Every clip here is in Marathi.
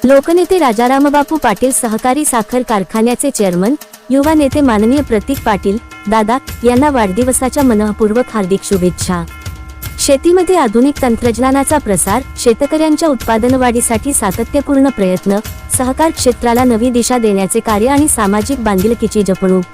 लोकनेते राजारामबापू पाटील सहकारी साखर कारखान्याचे चेअरमन युवा नेते माननीय प्रतीक पाटील दादा यांना वाढदिवसाच्या मनःपूर्वक हार्दिक शुभेच्छा। शेतीमध्ये आधुनिक तंत्रज्ञानाचा प्रसार, शेतकऱ्यांच्या उत्पादन वाढीसाठी सातत्यपूर्ण प्रयत्न, सहकार क्षेत्राला नवी दिशा देण्याचे कार्य आणि सामाजिक बांधिलकीची जपणूक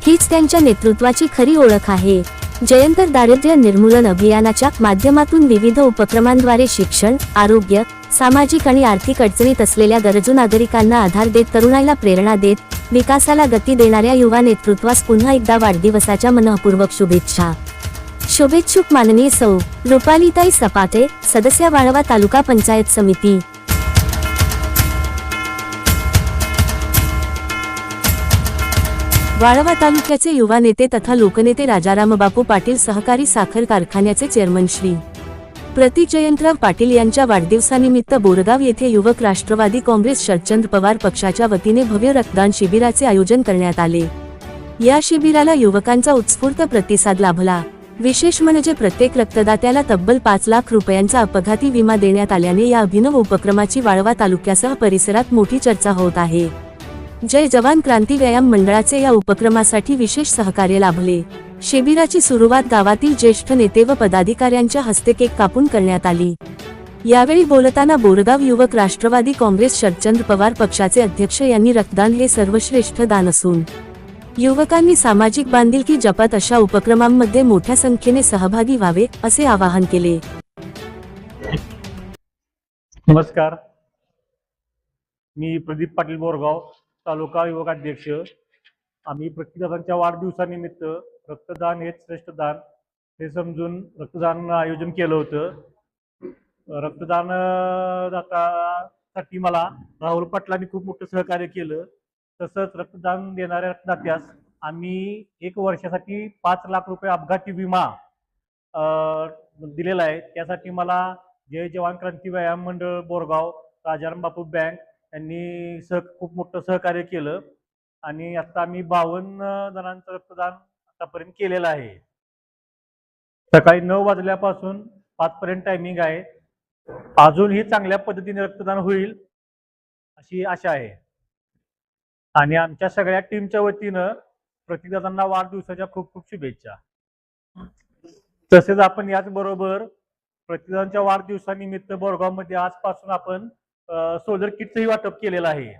हीच त्यांच्या नेतृत्वाची खरी ओळख आहे। जयंतर दारिद्र्य निर्मूलन अभियानाच्या माध्यमातून विविध उपक्रमांद्वारे शिक्षण, आरोग्य, सामाजिक आणि आर्थिक अडचणीत असलेल्या गरजू नागरिकांना आधार देत, तरुणाईला प्रेरणा देत, विकासाला गती देणाऱ्या युवा नेतृत्वास पुन्हा एकदा वाढदिवसाच्या मनःपूर्वक शुभेच्छा। शुभेच्छुक माननीय सौ. रुपालीताई सपाटे, सदस्य वाळवा तालुका पंचायत समिती। वाळवा तालुक्याचे युवा नेते तथा लोकनेते राजारामबापू पाटील सहकारी साखर कारखान्याचे चेअरमन श्री प्रतीक जयंतराव पाटील यांच्या वाढदिवसानिमित्त बोरगाव येथे युवक राष्ट्रवादी काँग्रेस शरदचंद्र पवार पक्षाच्या वतीने भव्य रक्तदान शिबिराचे आयोजन करण्यात आले। या शिबिराला युवकांचा उत्स्फूर्त प्रतिसाद लाभला। विशेष म्हणजे प्रत्येक रक्तदात्याला तब्बल 5 लाख रुपयांचा अपघाती विमा देण्यात आल्याने या अभिनव उपक्रमाची वाळवा तालुक्यासह परिसरात मोठी चर्चा होत आहे। जय जवान क्रांती व्यायाम मंडळाचे या उपक्रमासाठी विशेष सहकार्य लाभले। शिबिराची सुरुवात गावातील ज्येष्ठ नेते व पदाधिकाऱ्यांच्या हस्ते केक कापून करण्यात आली। यावेळी बोलताना बोरगाव युवक राष्ट्रवादी काँग्रेस शरदचंद्र पवार पक्षाचे अध्यक्ष यांनी रक्तदान हे सर्वश्रेष्ठ दान असून युवकांनी सामाजिक बांधिलकी जपत अशा उपक्रमांमध्ये मोठ्या संख्येने सहभागी व्हावे असे आवाहन केले। नमस्कार, मी प्रदीप पाटील बोरगाव तालुका युवक अध्यक्ष। आम्ही प्रत्येकाच्या वाढदिवसानिमित्त रक्तदान हेच श्रेष्ठ दान हे समजून रक्तदान आयोजन केलं होतं। रक्तदान दातासाठी मला राहुल पाटलांनी खूप मोठं सहकार्य केलं। तसंच रक्तदान देणाऱ्या रक्तदात्यास आम्ही 1 वर्षासाठी 5 लाख रुपये अपघाती विमा दिलेला आहे। त्यासाठी मला जय जवान क्रांती व्यायाम मंडळ बोरगाव, राजारामबापू बँक यांनी खूप मोठं सहकार्य केलं आणि आता आम्ही 52 जणांचं रक्तदान आतापर्यंत केलेलं आहे। सकाळी 9 वाजल्यापासून 5 पर्यंत टायमिंग आहे। अजूनही चांगल्या पद्धतीने रक्तदान होईल अशी आशा आहे आणि आमच्या सगळ्या टीमच्या वतीनं प्रतिदात्यांना वाढदिवसाच्या खूप खूप शुभेच्छा। तसेच आपण याच बरोबर प्रतिदानाच्या वाढदिवसानिमित्त बोरगाव मध्ये आजपासून आपण सोलर किटचंही वाटप केलेलं आहे।